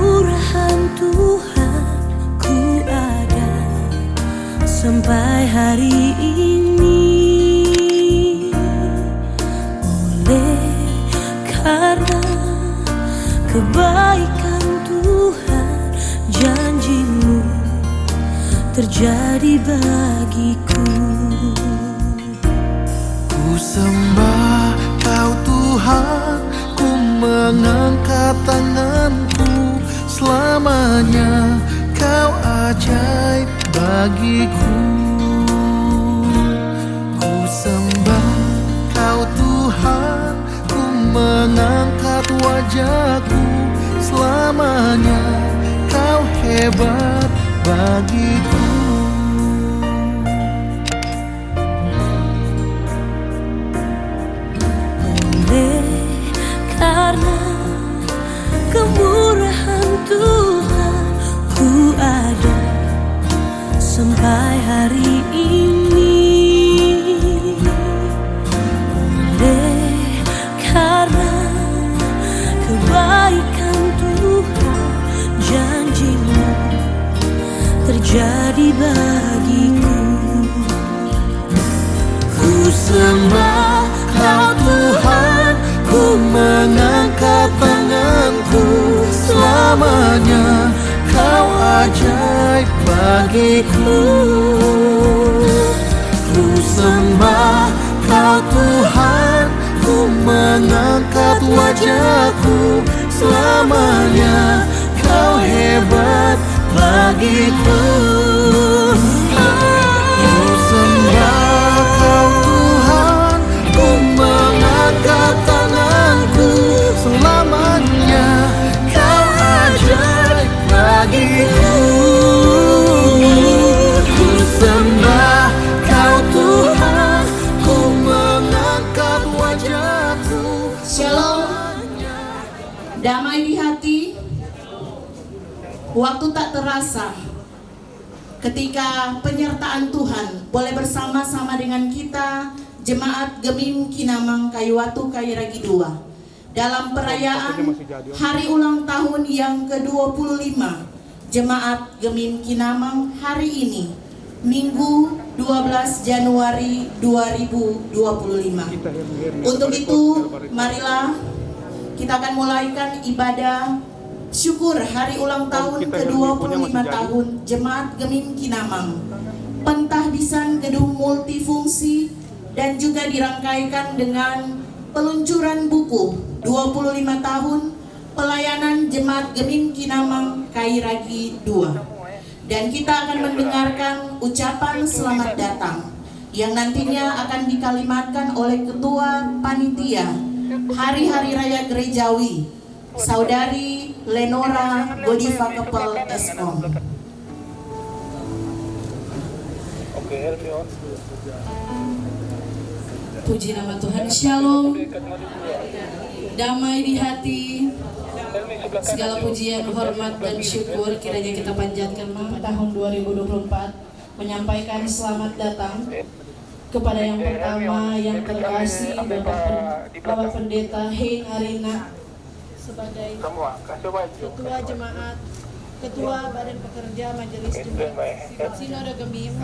kemurahan Tuhan ku ada sampai hari ini. Oleh karena kebaikan Tuhan, janji-Mu terjadi bagiku. Ku sembah Kau Tuhan, ku mengangkat tanganku. Selamanya Kau ajaib bagiku. Ku sembah Kau Tuhan, ku mengangkat wajahku. Selamanya Kau hebat bagiku. Karena kemurahan Tuhan ku ada sampai hari ini. Oleh karena kebaikan Tuhan, janji-Mu terjadi bagiku. Ku sembah Kau Tuhan, ku mengangkat tanganku. Selamanya Kau ajaib bagiku. Ku sembah Kau Tuhan, ku mengangkat wajahku. Selamanya Kau hebat bagiku. Ku sembah Kau Tuhan, ku mengangkat tanganku. Selamanya Kau ajaib bagiku. Ku sembah Kau Tuhan, ku mengangkat wajahku. Shalom, damai di hati. Waktu tak terasa ketika penyertaan Tuhan boleh bersama-sama dengan kita, Jemaat Gemim Kinamang Kayuwatu Kairagi II, dalam perayaan hari ulang tahun yang ke-25 Jemaat Gemim Kinamang hari ini, Minggu 12 Januari 2025. Untuk itu, marilah kita akan mulaikan ibadah syukur hari ulang tahun ke-25 tahun Jemaat Gemim Kinamang, pentahbisan gedung multifungsi, dan juga dirangkaikan dengan peluncuran buku 25 tahun pelayanan Jemaat Gemim Kinamang Kairagi II. Dan kita akan mendengarkan ucapan selamat datang yang nantinya akan dikalimatkan oleh Ketua Panitia Hari-Hari Raya Gerejawi, Saudari Lenora Godiva Kepel Eskom. Puji nama Tuhan. Shalom, damai di hati. Segala pujian, hormat, dan syukur kiranya kita panjatkan tahun 2024, menyampaikan selamat datang kepada yang pertama yang terkasih Bapak Pendeta Hein Arina sebagai Ketua Jemaat, Ketua Badan Pekerja Majelis Jemaat Sinode Gemim.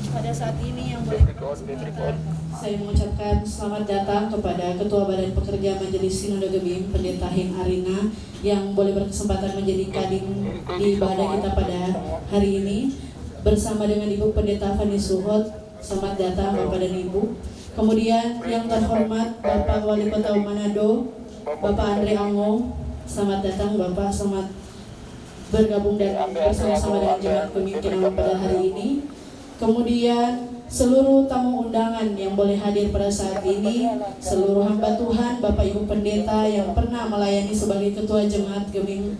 Pada saat ini yang boleh berkesempatan, saya mengucapkan selamat datang kepada Ketua Badan Pekerja Majelis Sinode Gemim, Pendeta Hein Arina, yang boleh berkesempatan menjadi kadin di ibadah kita pada hari ini bersama dengan Ibu Pendeta Fani Suhot. Selamat datang Bapak dan Ibu. Kemudian yang terhormat Bapak Wali Kota Manado, Bapak Andre Ango. Selamat datang Bapak, selamat bergabung dan bersama-sama dengan Jemaat Gemim Kinamang pada hari ini. Kemudian seluruh tamu undangan yang boleh hadir pada saat ini, seluruh hamba Tuhan, Bapak Ibu Pendeta yang pernah melayani sebagai Ketua Jemaat Gemim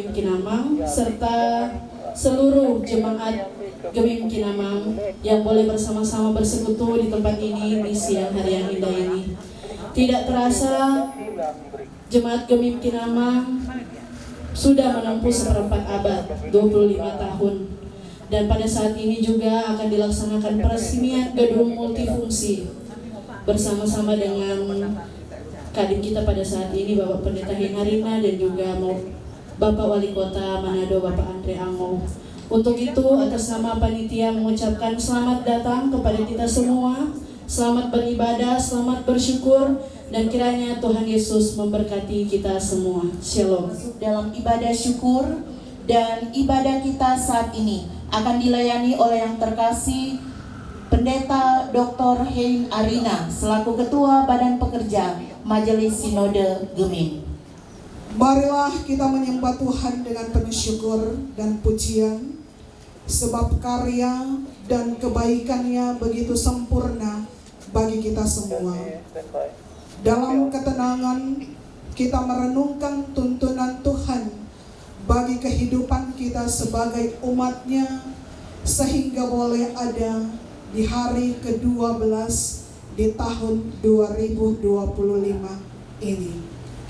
Kinamang, serta seluruh Jemaat Gemim Kinamang yang boleh bersama-sama bersekutu di tempat ini di siang hari yang indah ini. Tidak terasa Jemaat Gemim Kinamang sudah menempuh seperempat abad, 25 tahun. Dan pada saat ini juga akan dilaksanakan peresmian gedung multifungsi bersama-sama dengan Kadin kita pada saat ini, Bapak Pendeta Hinarina, dan juga Bapak Wali Kota Manado, Bapak Andre Ango. Untuk itu, atas nama panitia mengucapkan selamat datang kepada kita semua, selamat beribadah, selamat bersyukur, dan kiranya Tuhan Yesus memberkati kita semua. Shalom. Dalam ibadah syukur dan ibadah kita saat ini akan dilayani oleh yang terkasih Pendeta Dr. Hein Arina selaku Ketua Badan Pekerja Majelis Sinode Gemim. Marilah kita menyembah Tuhan dengan penuh syukur dan pujian, sebab karya dan kebaikannya begitu sempurna bagi kita semua. Dalam ketenangan kita merenungkan tuntunan Tuhan bagi kehidupan kita sebagai umatnya, sehingga boleh ada di hari ke-12 di tahun 2025 ini.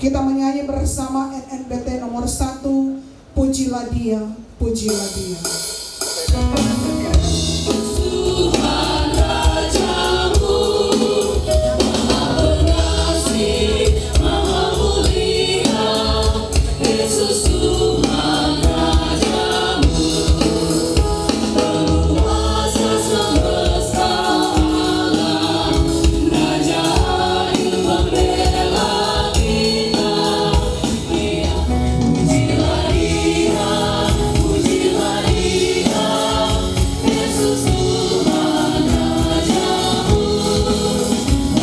Kita menyanyi bersama NNBT nomor 1, Pujilah Dia, Pujilah Dia. Tuhan Rajamu, Maha Pengasih, Maha Mulia, Yesus Tuhan Rajamu, penguasa semesta alam, Raja Adil pembela kita. Pujilah Dia, pujilah Dia, Yesus Tuhan Rajamu,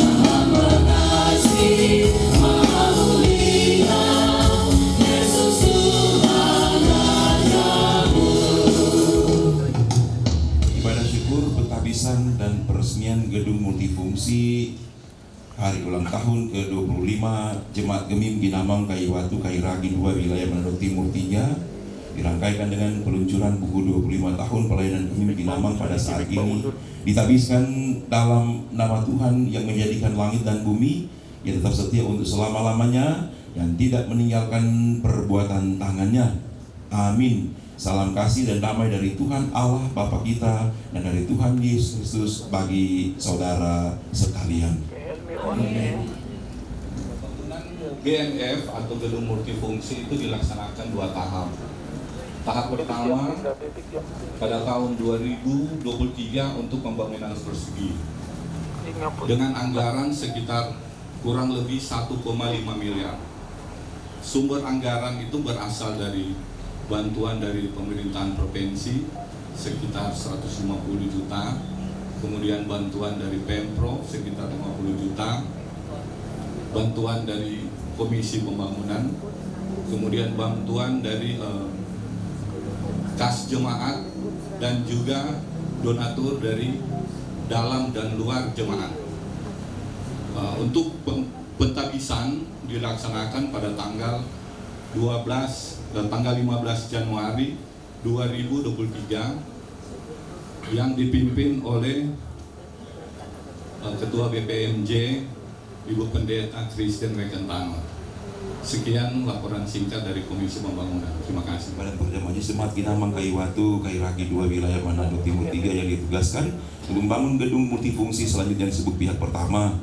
Maha Pengasih, Maha Mulia, Yesus Tuhan Rajamu. Ibadah syukur penghabisan dan peresmian gedung multifungsi hari ulang tahun ke-25 Jemaat Gemim Binamang Kaiwatu Kairagi 2 wilayah Manado Timur 3 dirangkaikan dengan peluncuran buku 25 tahun pelayanan Gemim Binamang pada saat ini, ditabiskan dalam nama Tuhan yang menjadikan langit dan bumi, yang tetap setia untuk selama-lamanya dan tidak meninggalkan perbuatan tangannya. Amin. Salam kasih dan damai dari Tuhan Allah Bapa kita dan dari Tuhan Yesus Kristus bagi saudara sekalian. GMF atau gedung multifungsi itu dilaksanakan 2 tahap. Tahap pertama pada tahun 2023 untuk pembangunan persegi dengan anggaran sekitar kurang lebih 1,5 miliar. Sumber anggaran itu berasal dari bantuan dari pemerintahan provinsi sekitar 150 juta, kemudian bantuan dari Pemprov sekitar 50 juta, bantuan dari Komisi Pembangunan, kemudian bantuan dari kas jemaat, dan juga donatur dari dalam dan luar jemaat. Untuk pentabisan dilaksanakan pada tanggal 15 Januari 2023 yang dipimpin oleh Ketua BPMJ Ibu Pendeta Kristen Rekentano. Sekian laporan singkat dari Komisi Pembangunan. Terima kasih. Badan Pekerja Majelis Jemaat Binamang Kaiwatu Kairagi 2 wilayah Manado Timur 3 yang ditugaskan untuk membangun gedung multifungsi selanjutnya disebut pihak pertama.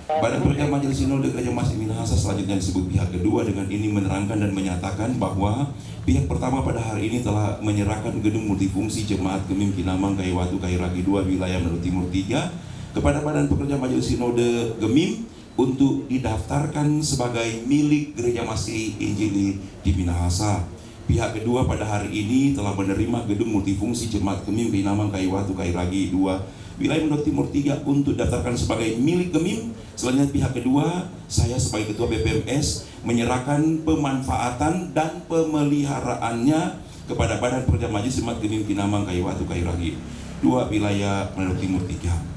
Badan Pekerja Majelis Sinode Gereja Masih Minahasa selanjutnya disebut pihak kedua. Dengan ini menerangkan dan menyatakan bahwa pihak pertama pada hari ini telah menyerahkan gedung multifungsi Jemaat Gemim Binamang Kaiwatu Kairagi 2 wilayah Manado Timur 3 kepada Badan Pekerja Majelis Sinode Gemim untuk didaftarkan sebagai milik Gereja Masih Injili di Minahasa. Pihak kedua pada hari ini telah menerima gedung multifungsi Jemaat Gemim Binamang Kaiwatu Kairagi 2 wilayah Manado Timur 3 untuk daftarkan sebagai milik Gemim. Selanjutnya pihak kedua, saya sebagai Ketua BPMS menyerahkan pemanfaatan dan pemeliharaannya kepada Badan Pekerja Majelis Jemaat Gemim Binamang Kaiwatu Kairagi 2 wilayah Manado Timur 3.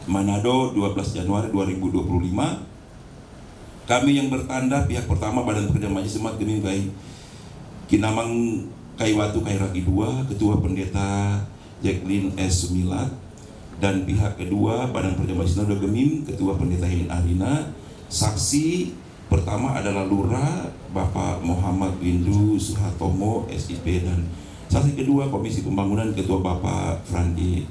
Manado 12 Januari 2025. Kami yang bertanda pihak pertama Badan Pekerja Majelis Jemaat Gemim Binamang Kaiwatu Kairagi 2, Ketua Pendeta Jacqueline S. Sumilat, dan pihak kedua Badan Pekerja Majelis Sinode Gemim Ketua Pendeta Hein Arina. Saksi pertama adalah Lurah Bapak Muhammad Windu Suhatomo SIP, dan saksi kedua Komisi Pembangunan Ketua Bapak Frandi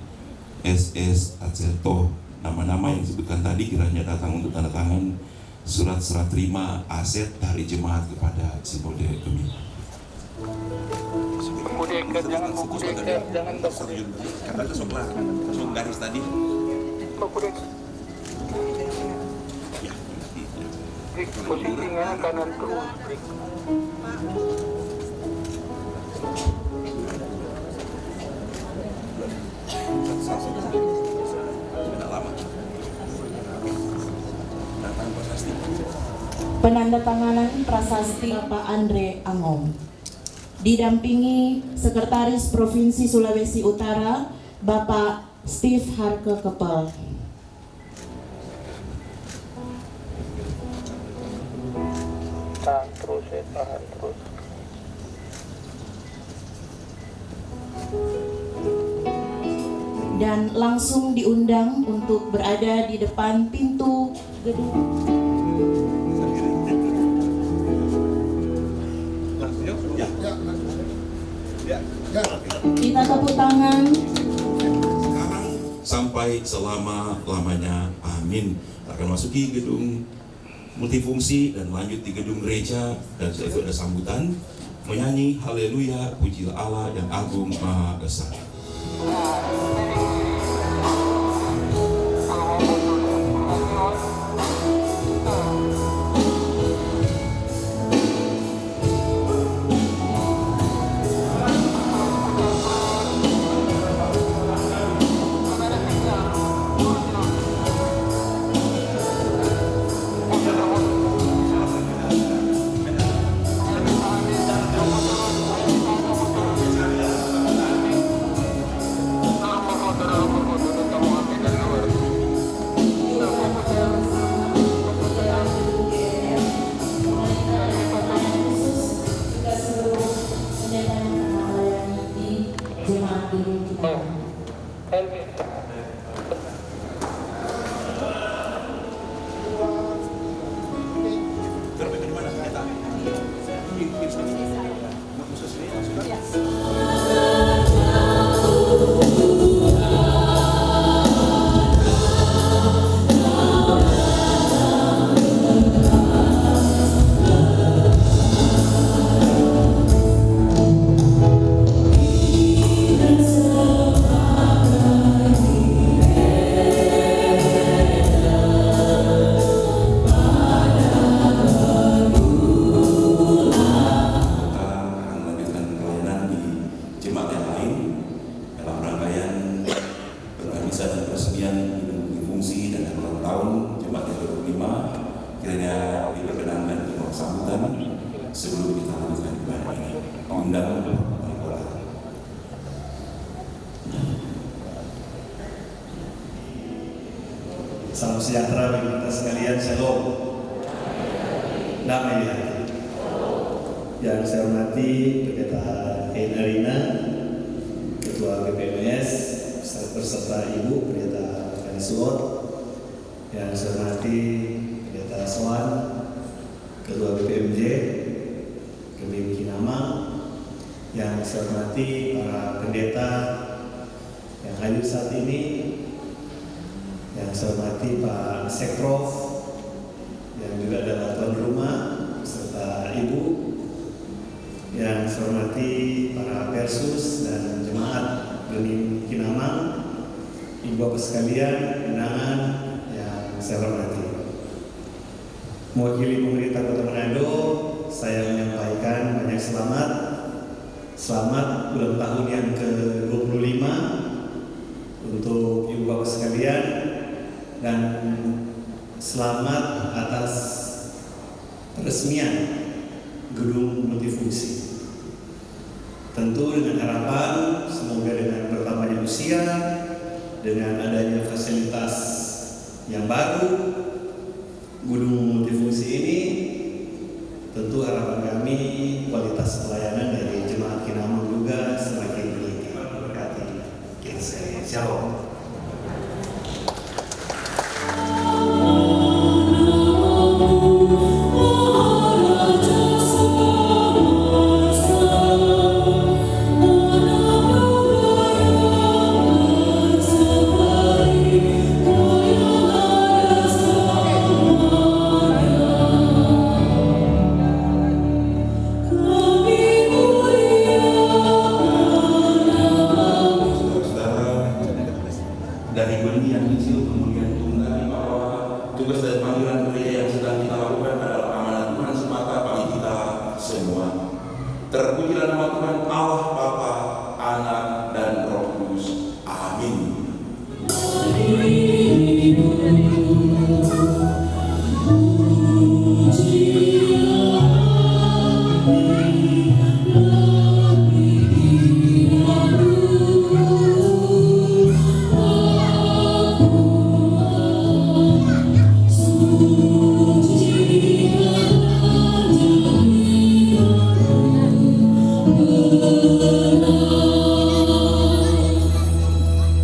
SS Acelto. Nama-nama yang disebutkan tadi kiranya datang untuk tanda tangan surat-surat terima aset dari jemaat kepada Sinode Gemini. Jangan buku dekat, jangan buku dekat. Kata kesoklah, kesok garis tadi. Buku dekat. Ya, Posisinya kanan terus. sudah lama. Datang prasasti. Penandatanganan prasasti Bapak Andre Angom. Didampingi Sekretaris Provinsi Sulawesi Utara Bapak Steve Harke Kepel. Tahan terus, tahan terus. Dan langsung diundang untuk berada di depan pintu gedung. Kita tepuk tangan. Sampai selama-lamanya, amin. Akan masuki gedung multifungsi dan lanjut di gedung gereja, dan setelah itu ada sambutan menyanyi haleluya, pujilah Allah yang agung maha esa. Salam sejahtera bagi kita sekalian, shalom. Damai di hati. Yang saya hormati Pendeta Hein Arina, Ketua BPMS, beserta Ibu Pendeta Kanisuor. Yang saya hormati Pendeta Soan, Ketua BPMJ, Gemim Kinama. Yang saya hormati para pendeta yang hadir saat ini. Yang saya hormati Pak Sekprov, yang juga adalah tuan rumah, serta Ibu. Yang saya hormati para persus dan jemaat Gemim Kinamang, Ibu Bapak sekalian, undangan yang saya hormati. Mewakili pemerintah Kota Manado, saya menyampaikan banyak selamat. Selamat ulang tahun yang ke-25 untuk Ibu Bapak sekalian. Dan selamat atas peresmian gedung multifungsi. Tentu dengan harapan semoga dengan bertambahnya usia, dengan adanya fasilitas yang baru, gedung multifungsi ini, tentu harapan kami kualitas pelayanan dari jemaat Kinamang juga semakin meningkat. Berkati kita sekalian. Shalom. Terpujilah nama Tuhan Allah Bapa, Anak, dan Roh Kudus. Amin.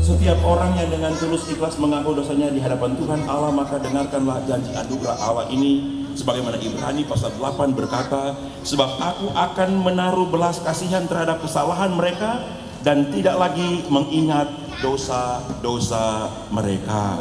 Setiap orang yang dengan tulus ikhlas mengaku dosanya di hadapan Tuhan Allah, maka dengarkanlah janji anugerah Allah ini. Sebagaimana Ibrani pasal 8 berkata, sebab aku akan menaruh belas kasihan terhadap kesalahan mereka dan tidak lagi mengingat dosa-dosa mereka.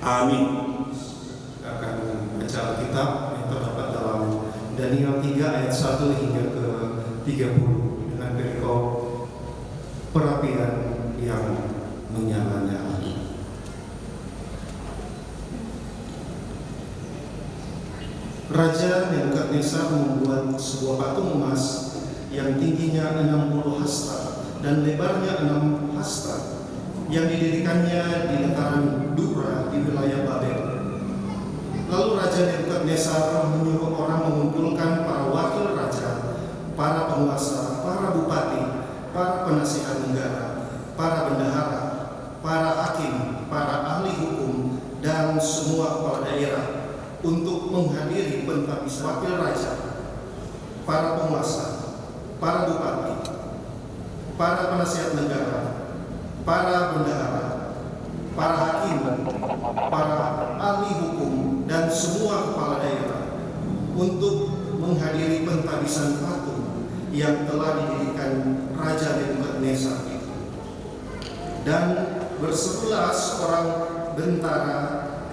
Amin. Akan baca Alkitab yang terdapat dalam Daniel 3 ayat 1 hingga ke 30 dengan perikop perapian yang menyala-nyala. Raja Nebukadnezar membuat sebuah patung emas yang tingginya 60 hasta dan lebarnya 6 hasta, yang didirikannya di dataran Dura di wilayah Babel. Lalu Raja Nebukadnezar menyuruh orang mengumpulkan para wakil raja, para penguasa, para bupati, para penasihat negara, para bendahara, para hakim, para ahli hukum, dan semua kepala daerah untuk menghadiri pentabisan wakil raja, para penguasa, para bupati, para penasihat negara, para bendahara, para hakim, para ahli hukum, dan semua kepala daerah untuk menghadiri pentabisan patung yang telah didirikan Raja Nebukadnezar itu. Dan berserulah seorang bentara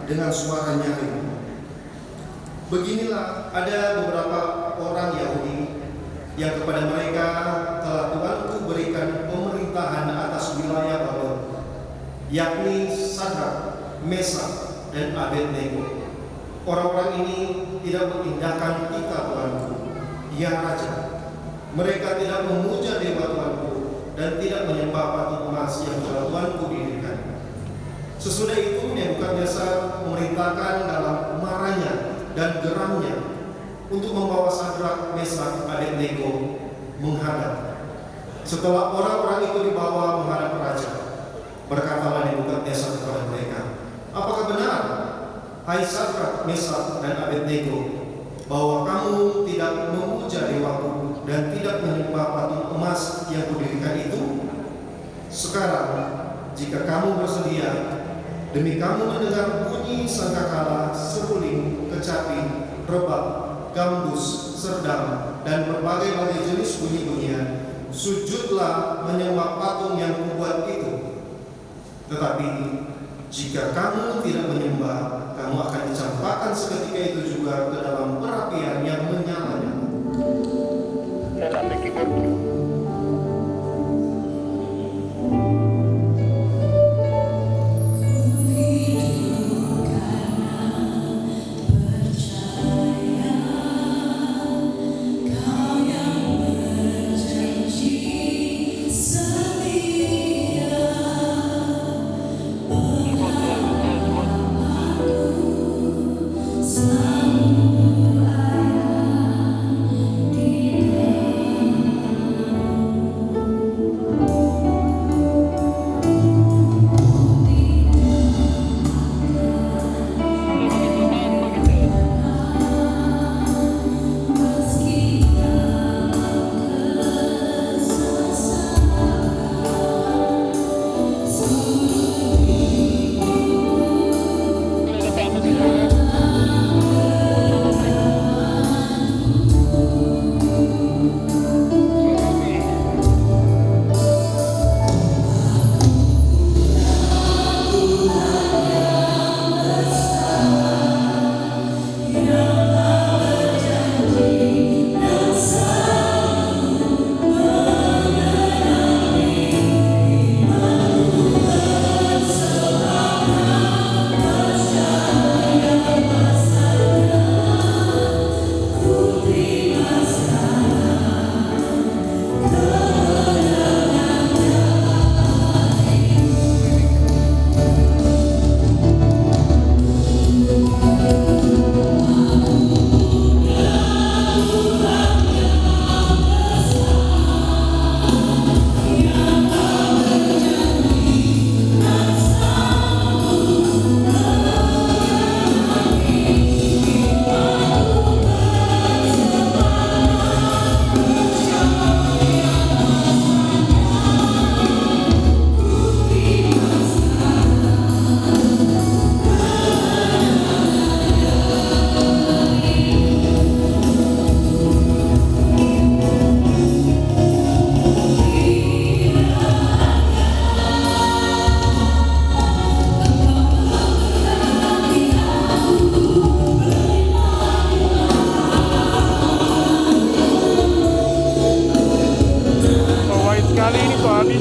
dengan suara nyaring. Beginilah ada beberapa orang Yahudi yang kepada mereka telah Tuhanku berikan pemerintahan atas wilayah Babel, yakni Sadrak, Mesak, dan Abednego. Orang-orang ini tidak mengindahkan kita Tuhanku, ya Raja. Mereka tidak memuja dewa Tuhanku dan tidak menyembah patung emas yang telah Tuhanku dirikan. Sesudah itu Nebukadnezar memerintahkan dalam marahnya dan geramnya untuk membawa Sadrak, Mesak, Abednego menghadap. Setelah orang-orang itu dibawa menghadap raja, berkatalah Nebukadnezar kepada mereka, apakah benar, hai Sadrak, Mesak, dan Abednego, bahwa kamu tidak memuja dewaku dan tidak menyembah patung emas yang kudirikan itu? Sekarang, jika kamu bersedia, demi kamu mendengar bunyi sangkakala, seruling, kecapi, rebab, gambus, serdam, dan berbagai-bagai jenis bunyi-bunyian, sujudlah menyembah patung yang kubuat itu. Tetapi jika kamu tidak menyembah, kamu akan dicampakkan seketika itu juga ke dalam perapian yang menyala-nyala. Selalu Kali ini soalnya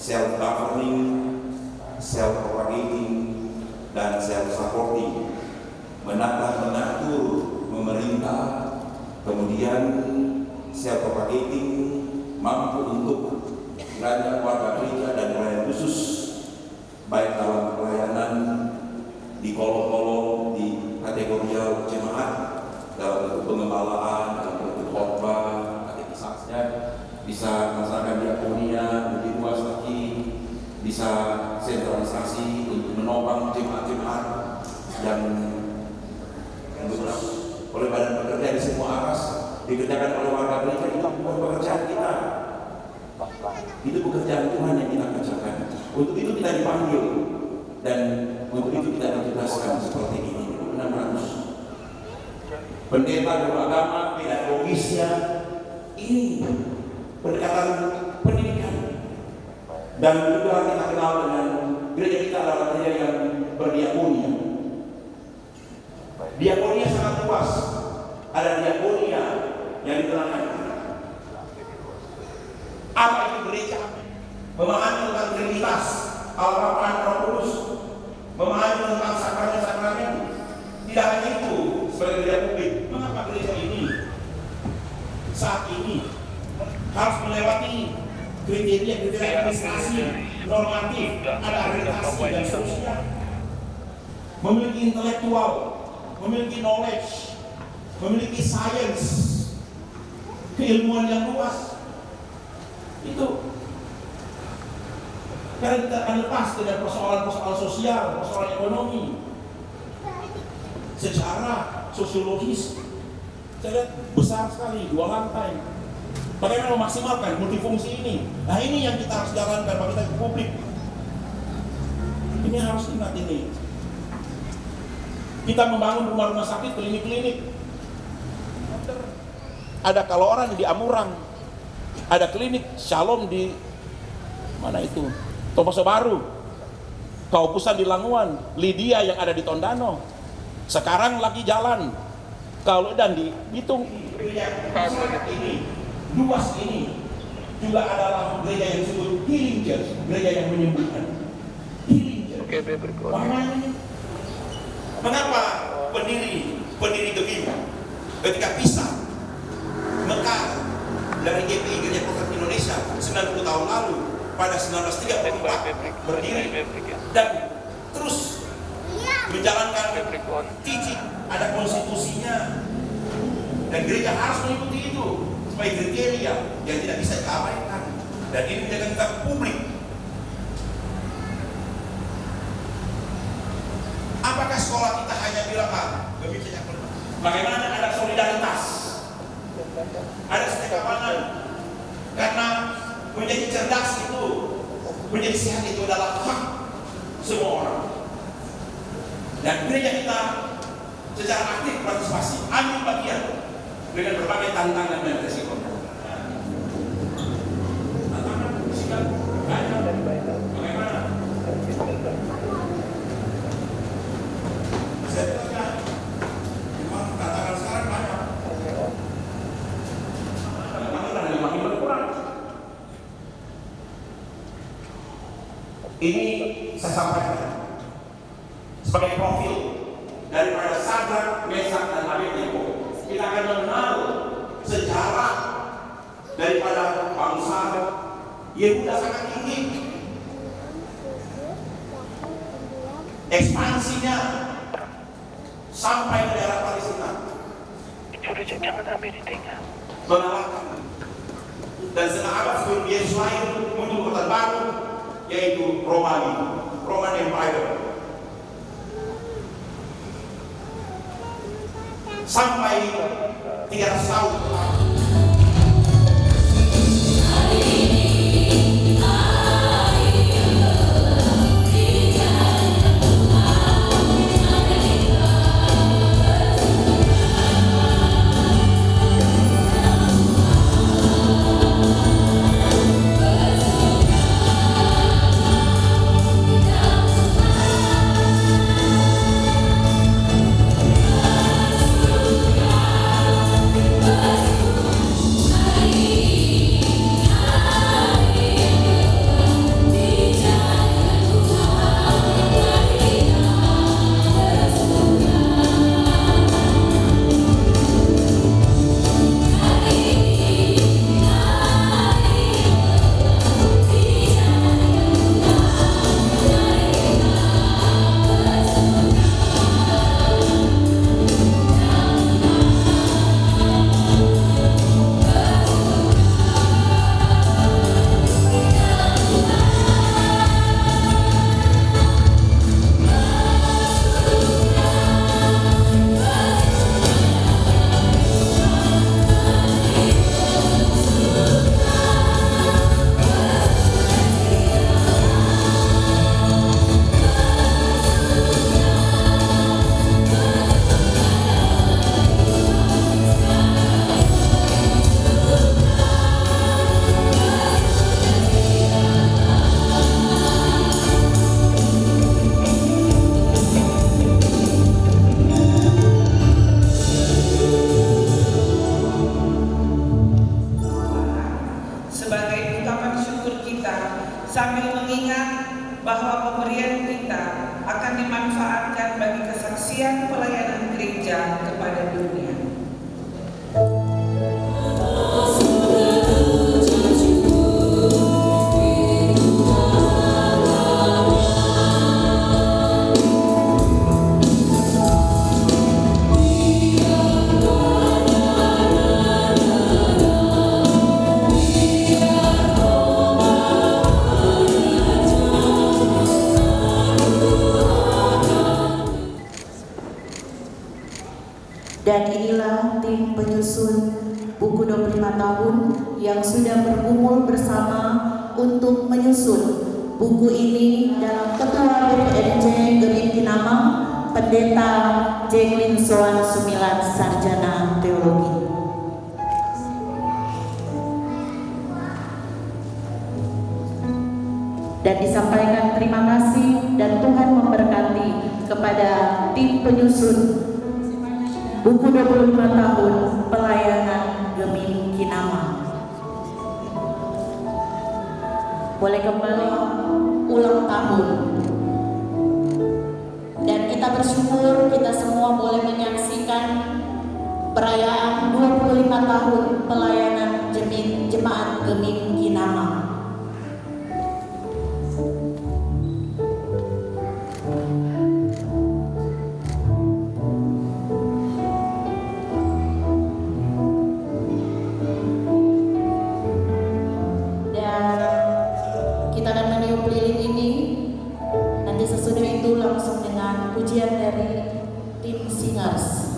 self-governing, self-propagating, dan self-supporting, mengatur, memerintah, kemudian self-propagating, mampu untuk kiranya warga gereja dan pelayan khusus, baik dalam pelayanan di kolom-kolom, di kategori jemaat, dalam bentuk pengembalaan, dalam bentuk khotbah, katekisasnya, bisa melaksanakan diakonia lebih luas lagi, bisa sentralisasi untuk menopang jemaat-jemaat yang oleh badan pekerja di semua aras dikerjakan oleh warga gereja. Itu bukan pekerjaan kita, itu pekerjaan Tuhan yang kita kerjakan. Untuk itu kita dipanggil Dan untuk itu kita ditugaskan seperti ini, 600. Pendeta beragama, pedagogisnya, ini pendekatan pendidikan. Dan juga kita kenal dengan gereja kita adalah gereja yang berdiakonia. Diakonia sangat luas. Ada diakonia yang ditenangkan. Apa itu gereja? Memahami tentang Trinitas, Allah Bapa dan Roh Kudus, memahami tentang sakramen-sakramen. Tidak hanya itu sebagai gereja publik. Mengapa gereja ini saat ini harus melewati kriteria administrasi, normatif, ada akreditasi dan seterusnya. Memiliki intelektual, memiliki knowledge, memiliki science, keilmuan yang luas. Itu karena kita akan lepas dengan persoalan-persoalan sosial, persoalan ekonomi, sejarah, sosiologis. Saya lihat besar sekali, 2 lantai. Bagaimana memaksimalkan multifungsi ini? Nah, ini yang kita harus jalankan bagi kita publik. Ini harus ingat ini. Kita membangun rumah-rumah sakit, klinik-klinik. Ada kalau orang di Amurang, ada klinik Shalom di mana itu? Tomoso Baru, Kaupusan di Languan, Lydia yang ada di Tondano. Sekarang lagi jalan. Kalau dan di Bitung ini, luas ini juga adalah gereja yang disebut healing church, gereja yang menyembuhkan. Healing church. Mengapa pendiri Gebim ketika pisah Mekah dari GPI Gereja Protestan Indonesia 90 tahun lalu pada 1934 berdiri dan terus menjalankan teaching, ada konstitusinya dan gereja harus mengikuti itu sebagai kriteria yang tidak bisa diabaikan, dan ini menjaga kita publik. Apakah sekolah kita hanya bilang bagaimana ada solidaritas, ada setiakawanan, karena menjadi cerdas itu, menjadi sehat itu adalah hak semua orang. Dan gereja kita secara aktif partisipasi, ambil bagian dengan berbagai tantangan dan resiko. Tantangan fisika banyak. Bagaimana? Saya katakan, memang tantangan sekarang banyak. Makin berkurang. Ini saya sampaikan sebagai profil daripada Sadrak, Mesak, dan Abednego. Kita akan mengenal sejarah daripada bangsa Yehuda sangat tinggi, ekspansinya sampai ke daerah Palestina, mengalahkan dan setengah abad sebelum Yesus lahir muncul kota baru yaitu Roman Empire. Sampai 300 tahun bahwa pemberian kita akan dimanfaatkan bagi kesaksian pelayanan gereja kepada dunia. Dan inilah tim penyusun buku 25 tahun yang sudah bergumul bersama untuk menyusun buku ini dalam Ketua BPNJ Gemim Kinamang, Pendeta Jenglin Soan Sumilan, Sarjana Teologi. Dan disampaikan terima kasih dan Tuhan memberkati kepada tim penyusun buku 25 tahun pelayanan Gemim Kinamang. Boleh kembali ulang tahun. Dan kita bersyukur kita semua boleh menyaksikan perayaan 25 tahun pelayanan Jemaat Gemim Kinamang. Kita akan meniup lilin ini. Nanti sesudah itu langsung dengan pujian dari tim singers.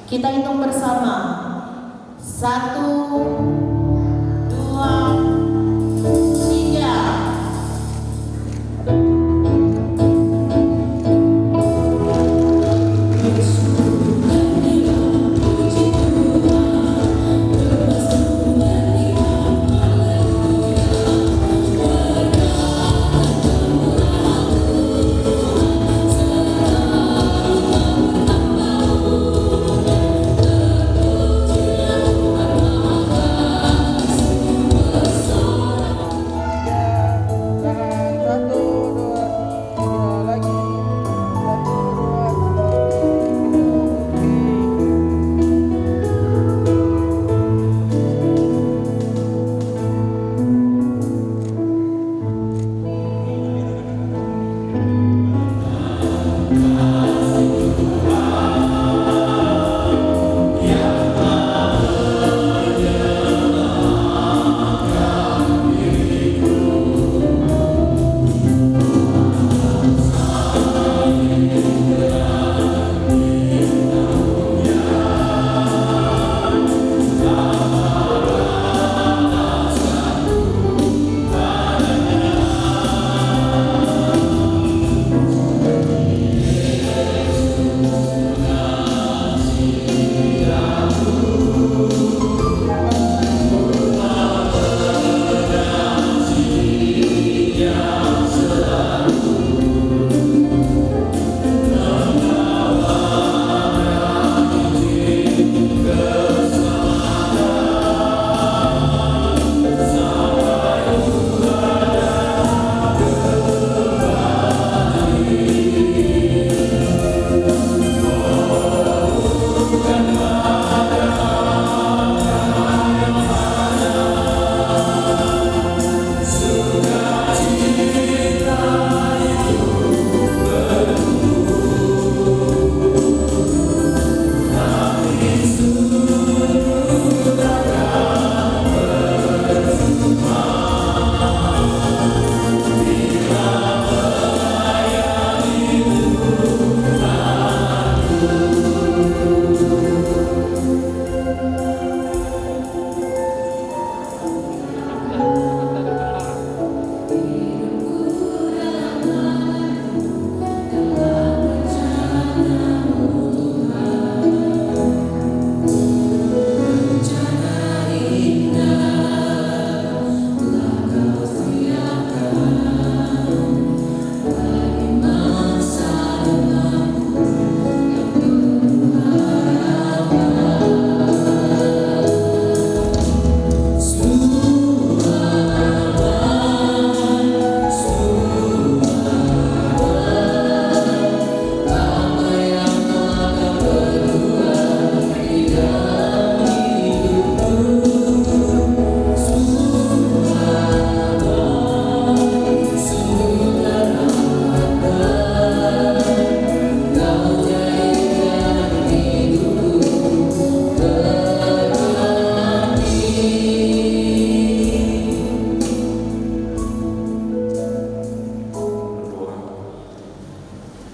Kita hitung bersama. 1, 2, 3. Terpujilah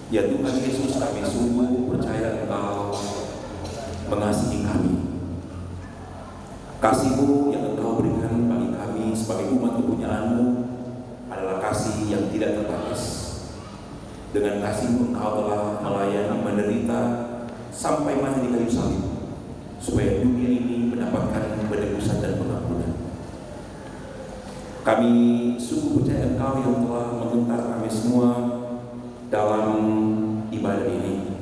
Ya Tuhan Yesus, kami sungguh percaya Engkau mengasihi kami. Kasih-Mu yang Engkau berikan bagi kami sebagai umat kepunyaan-Mu adalah kasih yang tidak terbatas. Dengan kasih-Mu Engkau telah melayani, menderita sampai mati di kayu salib, supaya dunia ini mendapatkan penebusan dan pengampunan. Kami sungguh percaya Engkau yang telah mengentar kami semua dalam ibadah ini,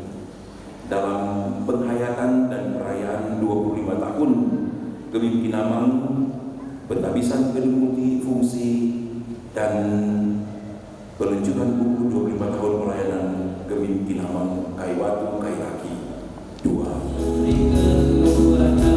dalam penghayatan dan perayaan 25 tahun kepemimpinan, penghabisan gedung multifungsi, dan peluncuran buku 25 tahun pelayanan kepemimpinan Kaiwatu Kairaki 2. Segalanya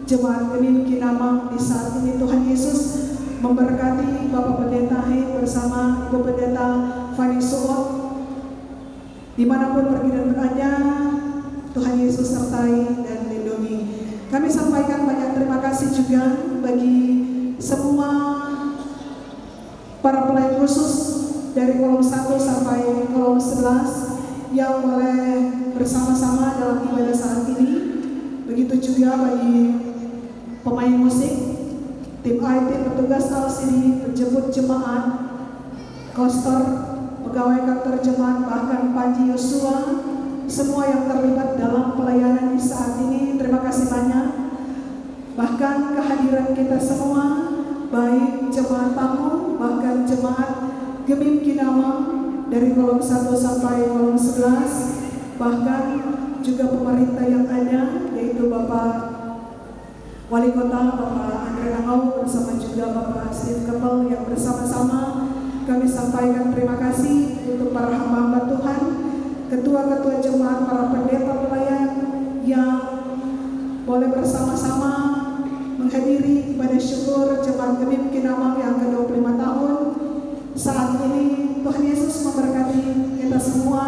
Jemaat Gemim Kinamang di saat ini Tuhan Yesus memberkati Bapak Pendeta Hein bersama Ibu Pendeta Fani Suot. Dimanapun pergi dan berada, Tuhan Yesus sertai dan lindungi. Kami sampaikan banyak terima kasih juga bagi semua para pelayan khusus dari kolom 1 sampai kolom 11 yang boleh bersama-sama dalam ibadah saat ini. Begitu juga bagi pemain musik, tim IT, petugas LCD, penjemput jemaat, kostor, pegawai kantor jemaat, bahkan Panji Yosua, semua yang terlibat dalam pelayanan di saat ini, terima kasih banyak. Bahkan kehadiran kita semua, baik jemaat tamu, bahkan jemaat Gemim Kinamang dari kolom 1 sampai kolom 11, bahkan juga pemerintah yang ada, yaitu Bapak Wali Kota, Bapak Andre Angau, bersama juga Bapak Steve Kepel yang bersama-sama kami sampaikan terima kasih untuk para hamba Tuhan, ketua-ketua jemaat, para pendeta pelayan yang boleh bersama-sama menghadiri ibadah syukur Jemaat Gemim Kinamang yang ke-25 tahun. Saat ini Tuhan Yesus memberkati kita semua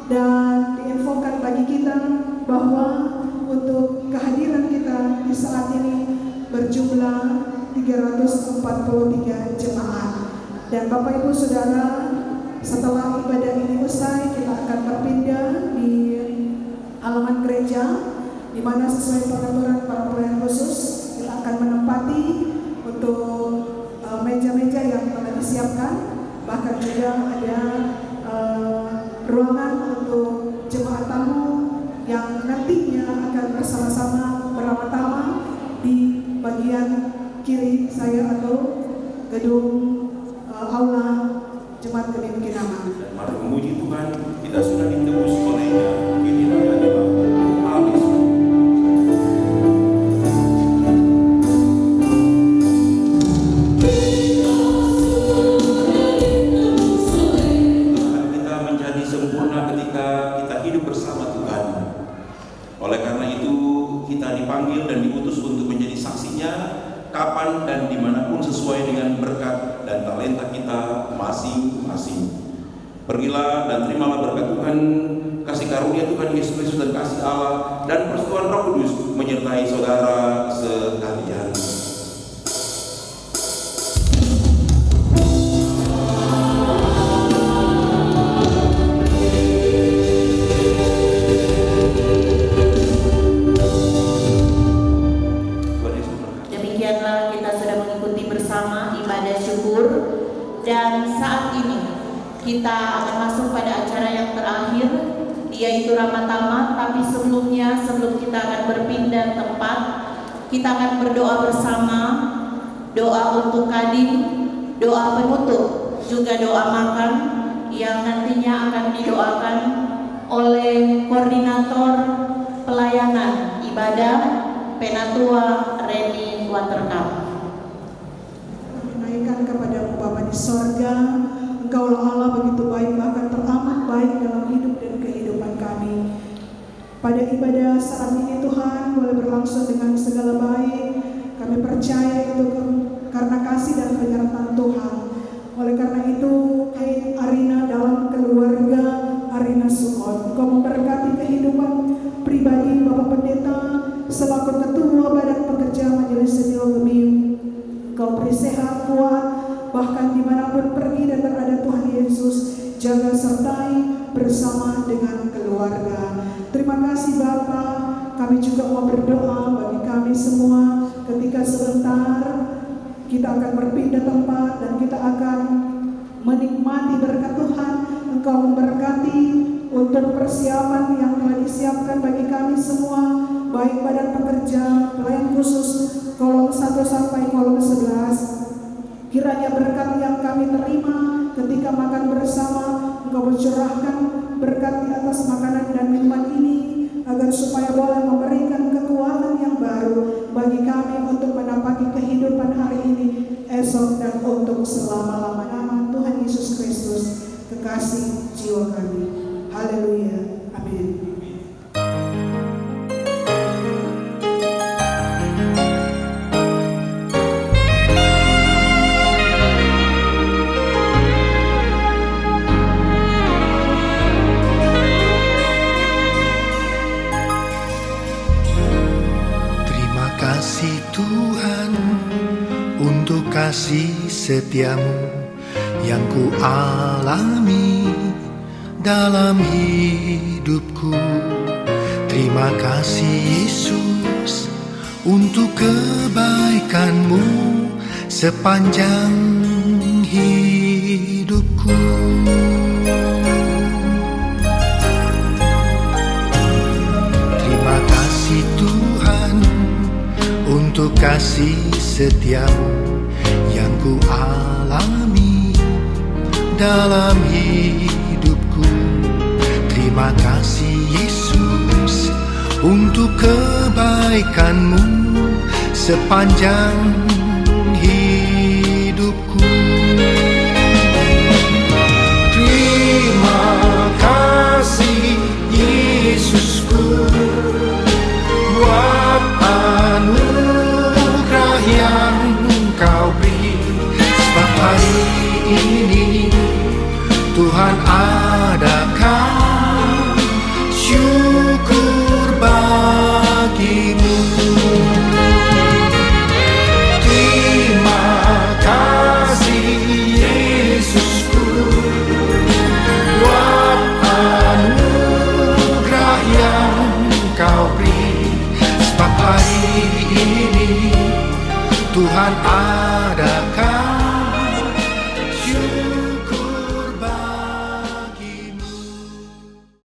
dan diinfokan bagi kita bahwa untuk kehadiran kita di saat ini berjumlah 343 jemaat. Dan Bapak Ibu Saudara, setelah ibadah ini usai, kita akan berpindah di halaman gereja, di mana sesuai peraturan para pelayan khusus kita akan menempati untuk meja-meja yang telah disiapkan. Bahkan juga ada ruangan untuk jemaat tamu yang nantinya akan bersama-sama beramah-tamah di bagian kiri saya atau gedung aula Jemaat Gemim Kinamang. Dan mari memuji Tuhan, kita sudah ditebus olehnya. Inilah adalah habis. Tuhan kita menjadi sempurna ketika kita hidup bersama Tuhan. Oleh karena itu kita dipanggil dan diutus untuk menjadi saksinya kapan dan dimanapun sesuai dengan berkat dan talenta kita masing-masing. Pergilah dan terimalah berkat Tuhan, kasih karunia Tuhan Yesus Kristus dan kasih Allah dan persekutuan Roh Kudus menyertai saudara sekalian. Demikianlah kita sudah mengikuti bersama ibadah syukur, dan saat ini kita akan masuk pada acara yang terakhir, yaitu Ramatama. Tapi sebelum kita akan berpindah tempat, kita akan berdoa bersama, doa untuk Kadin, doa penutup, juga doa makan yang nantinya akan didoakan oleh koordinator pelayanan ibadah Penatua Reni Waterkap. Menaikkan kepada Bapa di sorga, Engkaulah Allah begitu baik, bahkan teramat baik dalam hidup dan kehidupan kami. Pada ibadah saat ini Tuhan boleh berlangsung dengan segala baik. Kami percaya itu karena kasih dan penyertaan Tuhan. Oleh karena itu, Hein Arina dalam keluarga Arina Suot, Engkau memberkati kehidupan pribadi Bapak Pendeta selaku Ketua Badan Pekerja Majelis Senior Gemim. Engkau beri sehat, kuat, bahkan dimanapun pergi dan berada Tuhan Yesus, jaga sertai bersama dengan keluarga. Terima kasih Bapa. Kami juga mau berdoa bagi kami semua ketika sebentar kita akan berpindah tempat dan kita akan menikmati berkat Tuhan. Engkau memberkati untuk persiapan yang telah disiapkan bagi kami semua, baik badan pekerja, pelayan khusus, kolom 1 sampai kolom 11. Kiranya berkat yang kami terima ketika makan bersama, Engkau mencurahkan berkat di atas makanan dan minuman ini, agar supaya boleh memberikan kekuatan yang baru bagi kami untuk menapaki kehidupan hari ini, esok, dan untuk selama-lamanya. Nama Tuhan Yesus Kristus, kekasih jiwa kami. Haleluya. Amin. kasih setiamu yang ku alami dalam hidupku. Terima kasih Yesus untuk kebaikanmu sepanjang hidupku. Terima kasih Tuhan untuk kasih setiamu yang ku alami dalam hidupku. Terima kasih Yesus untuk kebaikanmu sepanjang hidupku. Terima kasih Yesusku buat anugerah yang Kau beri, sebab hari ini Tuhan adakan syukur.